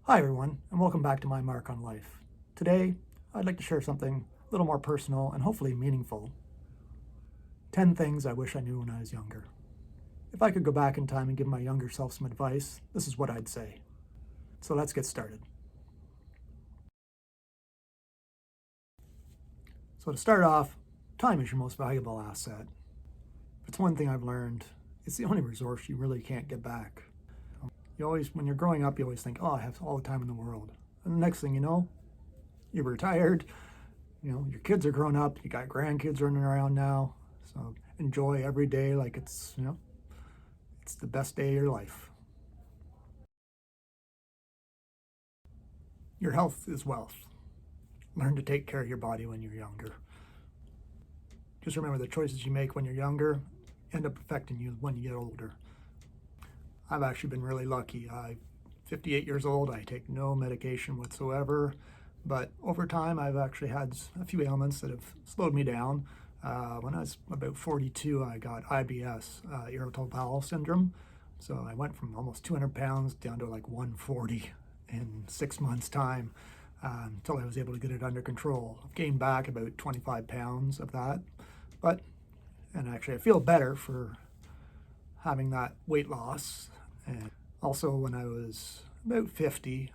Hi everyone, and welcome back to My Mark on Life. Today, I'd like to share something a little more personal and hopefully meaningful. 10 things I wish I knew when I was younger. If I could go back in time and give my younger self some advice, this is what I'd say. So let's get started. So to start off, time is your most valuable asset. If it's one thing I've learned, it's the only resource you really can't get back. When you're growing up, you always think, oh, I have all the time in the world. And the next thing you know, you're retired, your kids are grown up, you got grandkids running around now. So enjoy every day like it's the best day of your life. Your health is wealth. Learn to take care of your body when you're younger. Just remember the choices you make when you're younger end up affecting you when you get older. I've actually been really lucky. I'm 58 years old. I take no medication whatsoever. But over time, I've actually had a few ailments that have slowed me down. When I was about 42, I got IBS, irritable bowel syndrome. So I went from almost 200 pounds down to like 140 in 6 months' time until I was able to get it under control. I've gained back about 25 pounds of that. And actually, I feel better for having that weight loss. And also, when I was about 50,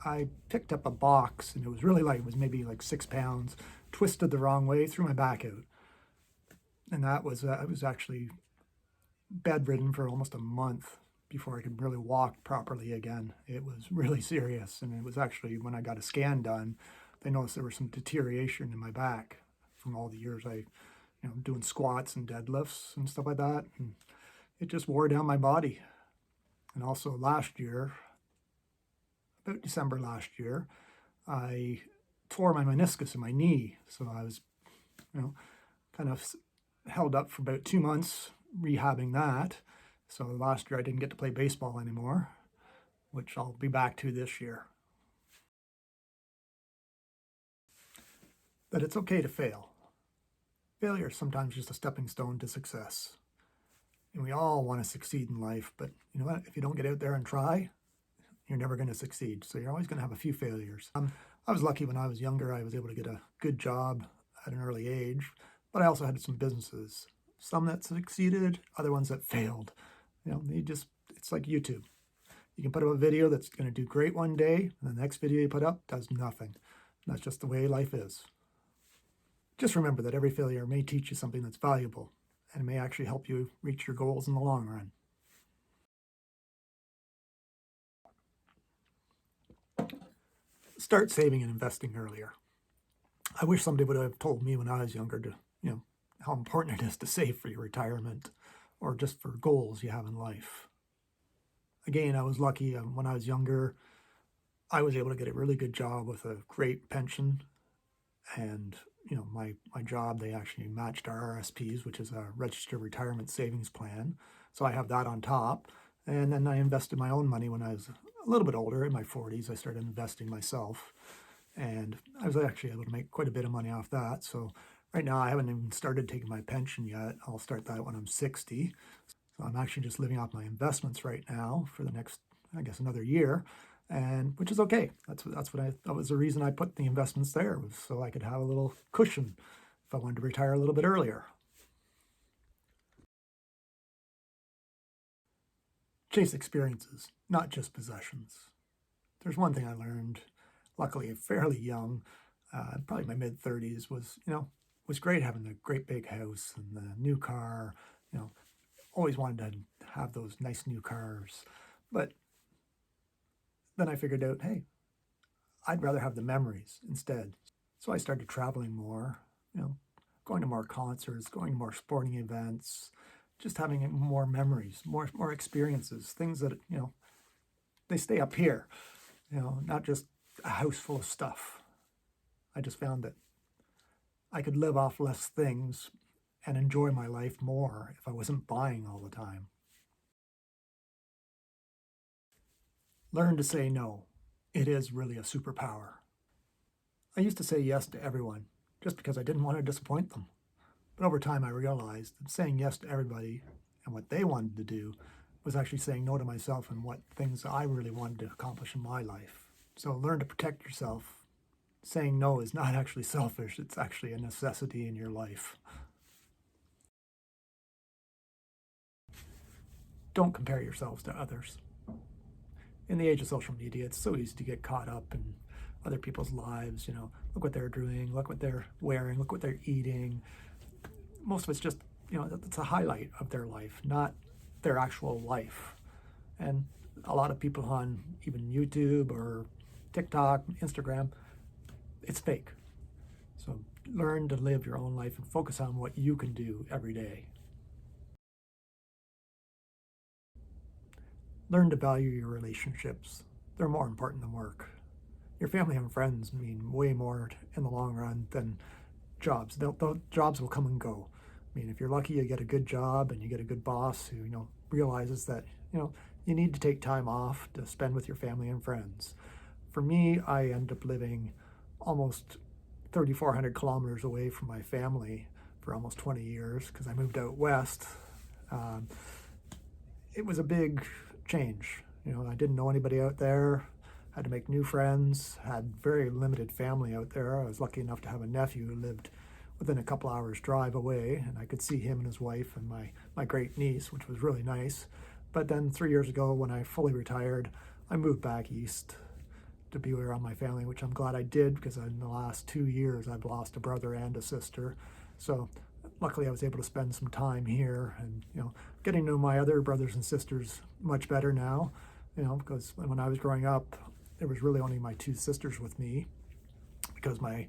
I picked up a box and it was really light. It was maybe like 6 pounds, twisted the wrong way, threw my back out. And I was actually bedridden for almost a month before I could really walk properly again. It was really serious. And it was actually when I got a scan done, they noticed there was some deterioration in my back from all the years doing squats and deadlifts and stuff like that. And it just wore down my body. And also last year, about December last year, I tore my meniscus in my knee. So I was, kind of held up for about 2 months rehabbing that. So last year I didn't get to play baseball anymore, which I'll be back to this year. But it's okay to fail. Failure is sometimes just a stepping stone to success. And we all want to succeed in life, but you know what? If you don't get out there and try, you're never going to succeed. So you're always going to have a few failures. I was lucky when I was younger. I was able to get a good job at an early age, but I also had some businesses, some that succeeded, other ones that failed. It's like YouTube. You can put up a video that's going to do great one day, and the next video you put up does nothing. And that's just the way life is. Just remember that every failure may teach you something that's valuable and may actually help you reach your goals in the long run. Start saving and investing earlier. I wish somebody would have told me when I was younger how important it is to save for your retirement or just for goals you have in life. Again, I was lucky when I was younger. I was able to get a really good job with a great pension. And, my job, they actually matched our RSPs, which is a registered retirement savings plan. So I have that on top. And then I invested my own money when I was a little bit older, in my 40s. I started investing myself. And I was actually able to make quite a bit of money off that. So right now, I haven't even started taking my pension yet. I'll start that when I'm 60. So I'm actually just living off my investments right now for the next, I guess, another year, and which is okay. That was the reason I put the investments there, was so I could have a little cushion if I wanted to retire a little bit earlier. Chase experiences, not just possessions. There's one thing I learned, luckily fairly young, probably my mid-30s, was great having the great big house and the new car. Always wanted to have those nice new cars. But then I figured out, hey, I'd rather have the memories instead. So I started traveling more, going to more concerts, going to more sporting events, just having more memories, more experiences, things that, they stay up here, not just a house full of stuff. I just found that I could live off less things and enjoy my life more if I wasn't buying all the time. Learn to say no. It is really a superpower. I used to say yes to everyone just because I didn't want to disappoint them. But over time, I realized that saying yes to everybody and what they wanted to do was actually saying no to myself and what things I really wanted to accomplish in my life. So learn to protect yourself. Saying no is not actually selfish, it's actually a necessity in your life. Don't compare yourselves to others. In the age of social media, it's so easy to get caught up in other people's lives. Look what they're doing, look what they're wearing, look what they're eating. Most of it's just, it's a highlight of their life, not their actual life. And a lot of people on even YouTube or TikTok, Instagram, it's fake. So learn to live your own life and focus on what you can do every day. Learn to value your relationships. They're more important than work. Your family and friends mean way more in the long run than jobs. Jobs will come and go. If you're lucky, you get a good job and you get a good boss who, realizes that, you need to take time off to spend with your family and friends. For me, I end up living almost 3,400 kilometers away from my family for almost 20 years because I moved out west. It was a big change. I didn't know anybody out there, had to make new friends, had very limited family out there. I was lucky enough to have a nephew who lived within a couple hours drive away, and I could see him and his wife and my great niece, which was really nice. But then 3 years ago, when I fully retired, I moved back east to be around my family, which I'm glad I did because in the last 2 years, I've lost a brother and a sister. So luckily I was able to spend some time here and, getting to know my other brothers and sisters much better now, because when I was growing up, there was really only my 2 sisters with me because my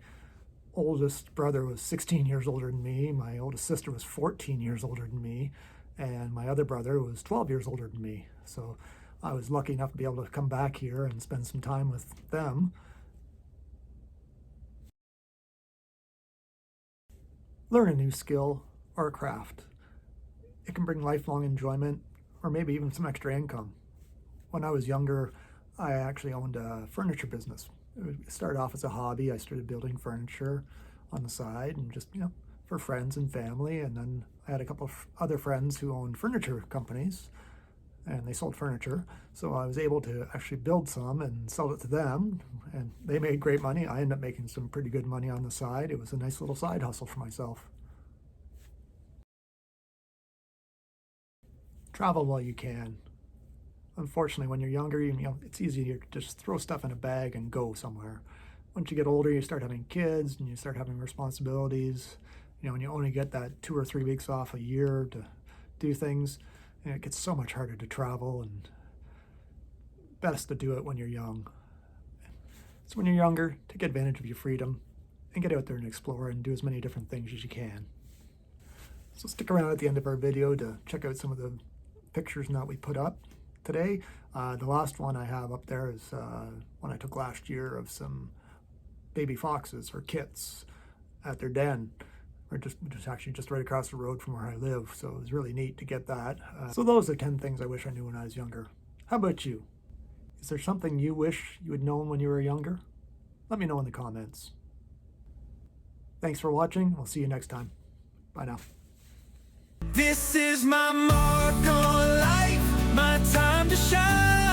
oldest brother was 16 years older than me, my oldest sister was 14 years older than me, and my other brother was 12 years older than me. So I was lucky enough to be able to come back here and spend some time with them. Learn a new skill or a craft. It can bring lifelong enjoyment or maybe even some extra income. When I was younger, I actually owned a furniture business. It started off as a hobby. I started building furniture on the side and just, for friends and family. And then I had a couple of other friends who owned furniture companies and they sold furniture. So I was able to actually build some and sell it to them, and they made great money. I ended up making some pretty good money on the side. It was a nice little side hustle for myself. Travel while you can. Unfortunately, when you're younger, it's easier to just throw stuff in a bag and go somewhere. Once you get older, you start having kids and you start having responsibilities. And you only get that 2 or 3 weeks off a year to do things, it gets so much harder to travel, and best to do it when you're young. So when you're younger, take advantage of your freedom and get out there and explore and do as many different things as you can. So stick around at the end of our video to check out some of the pictures that we put up today. The last one I have up there is one I took last year of some baby foxes or kits at their den. Or just actually just right across the road from where I live. So it was really neat to get that. So those are 10 things I wish I knew when I was younger. How about you? Is there something you wish you had known when you were younger? Let me know in the comments. Thanks for watching. We'll see you next time. Bye now. This is my mark on life, my time to shine.